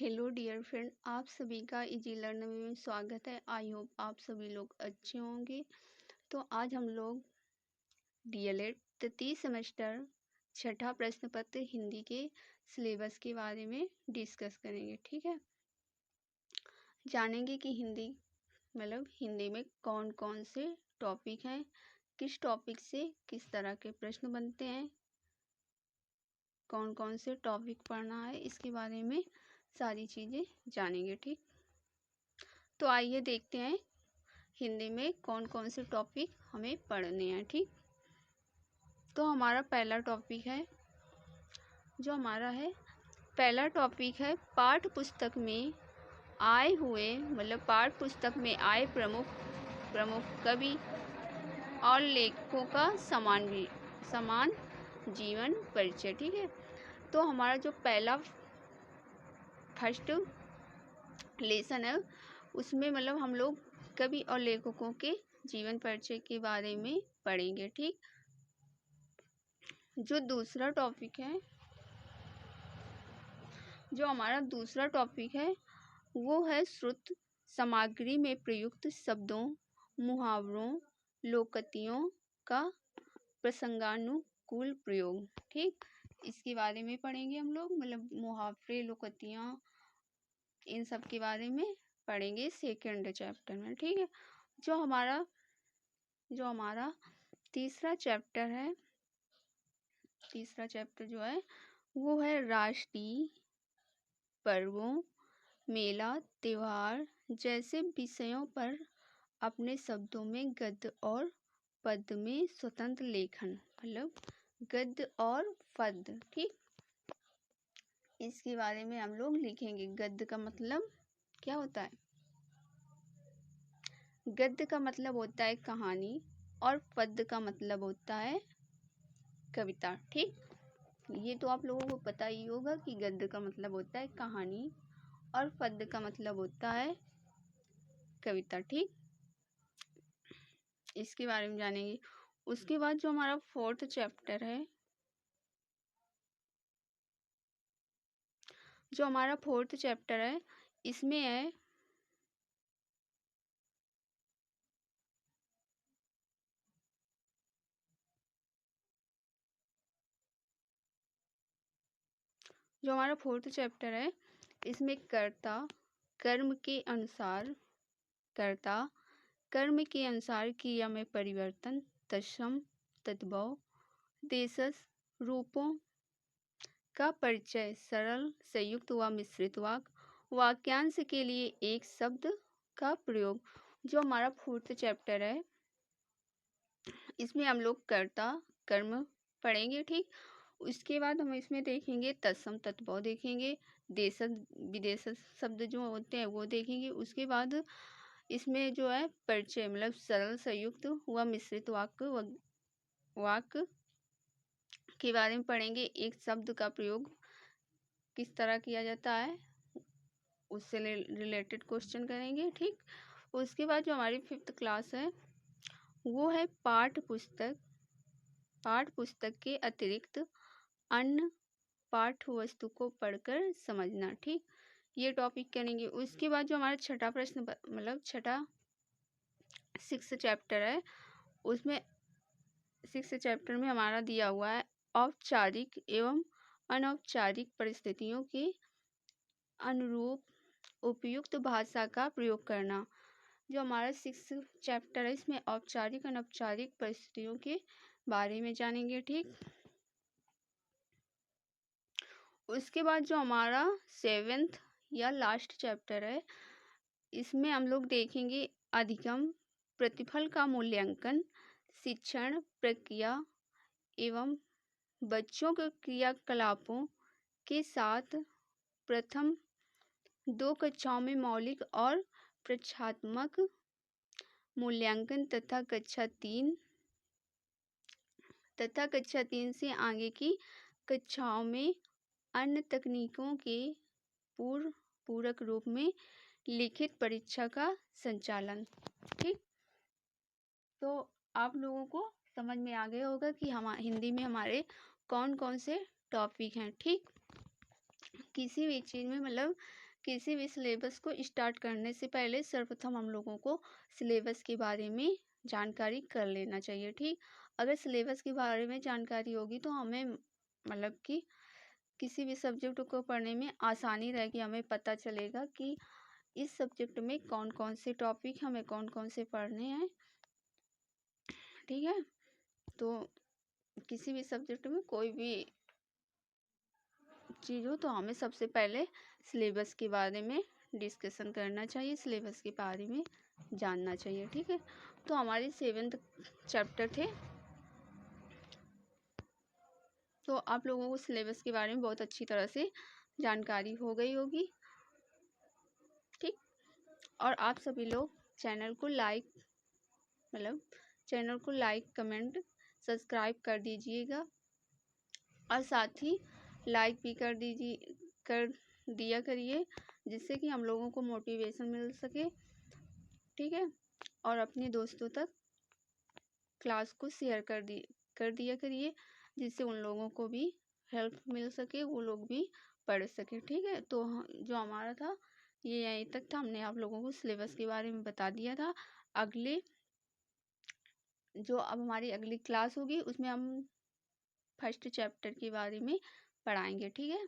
Hello dear friend, आप सभी का इजी लर्नर में स्वागत है। आई होप आप सभी लोग अच्छे होंगे। तो आज हम लोग डीएलएड तृतीय सेमेस्टर छठा प्रश्न पत्र हिंदी के सिलेबस के बारे में डिस्कस करेंगे। ठीक है, जानेंगे कि हिंदी में कौन कौन से टॉपिक हैं, किस टॉपिक से किस तरह के प्रश्न बनते हैं, कौन कौन से टॉपिक पढ़ना है, इसके बारे में सारी चीज़ें जानेंगे। ठीक, तो आइए देखते हैं हिंदी में कौन कौन से टॉपिक हमें पढ़ने हैं। ठीक, तो हमारा पहला टॉपिक है पहला टॉपिक है पाठ्य पुस्तक में आए प्रमुख कवि और लेखकों का समान जीवन परिचय। ठीक है, तो हमारा जो फर्स्ट लेसन है उसमें हम लोग कवि और लेखकों के जीवन परिचय के बारे में पढ़ेंगे। ठीक, जो हमारा दूसरा टॉपिक है वो है श्रुत सामग्री में प्रयुक्त शब्दों, मुहावरों, लोकोक्तियों का प्रसंगानुकूल प्रयोग। ठीक, इसके बारे में पढ़ेंगे हम लोग, मुहावरे, लोकोक्तियाँ, इन सब के बारे में पढ़ेंगे सेकेंड चैप्टर में। ठीक है, जो हमारा तीसरा चैप्टर जो है वो है राष्ट्रीय पर्वों, मेला, त्योहार जैसे विषयों पर अपने शब्दों में गद्य और पद्य में स्वतंत्र लेखन, गद्य और पद्य। ठीक, इसके बारे में हम लोग लिखेंगे। गद्य का मतलब क्या होता है? गद्य का मतलब होता है कहानी और पद्य का मतलब होता है कविता। ठीक, ये तो आप लोगों को पता ही होगा कि गद्य का मतलब होता है कहानी और पद्य का मतलब होता है कविता। ठीक, इसके बारे में जानेंगे। उसके बाद जो हमारा फोर्थ चैप्टर है इसमें है इसमें कर्ता कर्म के अनुसार क्रिया में परिवर्तन, तत्सम तद्भव, देशज, रूपों का परिचय, सरल, संयुक्त व मिश्रित वाक्यांश के लिए एक शब्द का प्रयोग। जो हमारा फोर्थ चैप्टर है इसमें हम लोग कर्ता कर्म पढ़ेंगे। ठीक, उसके बाद हम इसमें देखेंगे तत्सम तद्भव, देखेंगे देशज विदेशज शब्द जो होते हैं वो देखेंगे। उसके बाद इसमें जो है परिचय, सरल, संयुक्त व मिश्रित वाक्य के बारे में पढ़ेंगे। एक शब्द का प्रयोग किस तरह किया जाता है उससे रिलेटेड क्वेश्चन करेंगे। ठीक, उसके बाद जो हमारी फिफ्थ क्लास है वो है पाठ्य पुस्तक के अतिरिक्त अन्य पाठ्य वस्तु को पढ़कर समझना। ठीक, ये टॉपिक करेंगे। उसके बाद जो हमारा छठा सिक्स चैप्टर है उसमें सिक्स चैप्टर में हमारा दिया हुआ है औपचारिक एवं अनौपचारिक परिस्थितियों के अनुरूप उपयुक्त भाषा का प्रयोग करना। जो हमारा सिक्स चैप्टर है इसमें औपचारिक अनौपचारिक परिस्थितियों के बारे में जानेंगे। ठीक, उसके बाद जो हमारा सेवेंथ या लास्ट चैप्टर है इसमें हम लोग देखेंगे अधिगम, प्रतिफल का मूल्यांकन, शिक्षण प्रक्रिया एवं बच्चों के क्रियाकलापों के साथ प्रथम 2 कक्षाओं में मौलिक और प्रश्नात्मक मूल्यांकन तथा कक्षा 3 से आगे की कक्षाओं में अन्य तकनीकों के पूरक रूप में लिखित परीक्षा का संचालन। ठीक, तो आप लोगों को समझ में आ गया होगा कि हिंदी में हमारे कौन कौन से टॉपिक हैं। ठीक, किसी भी चीज़ में किसी भी सिलेबस को स्टार्ट करने से पहले सर्वप्रथम हम लोगों को सिलेबस के बारे में जानकारी कर लेना चाहिए। ठीक, अगर सिलेबस के बारे में जानकारी होगी तो हमें मतलब कि किसी भी सब्जेक्ट को पढ़ने में आसानी रहेगी। हमें पता चलेगा कि इस सब्जेक्ट में कौन कौन से टॉपिक हमें कौन कौन से पढ़ने हैं। ठीक है, तो किसी भी सब्जेक्ट में कोई भी चीज़ हो तो हमें सबसे पहले सिलेबस के बारे में डिस्कशन करना चाहिए, सिलेबस के बारे में जानना चाहिए। ठीक है, तो हमारे 7th चैप्टर थे, तो आप लोगों को सिलेबस के बारे में बहुत अच्छी तरह से जानकारी हो गई होगी। ठीक, और आप सभी लोग चैनल को लाइक कमेंट सब्सक्राइब कर दीजिएगा और साथ ही लाइक भी कर दिया करिए, जिससे कि हम लोगों को मोटिवेशन मिल सके। ठीक है, और अपने दोस्तों तक क्लास को शेयर कर दिया करिए, जिससे उन लोगों को भी हेल्प मिल सके, वो लोग भी पढ़ सके। ठीक है, तो जो हमारा था ये यहीं तक था। हमने आप लोगों को सिलेबस के बारे में बता दिया था। अब हमारी अगली क्लास होगी उसमें हम फर्स्ट चैप्टर के बारे में पढ़ाएंगे। ठीक है।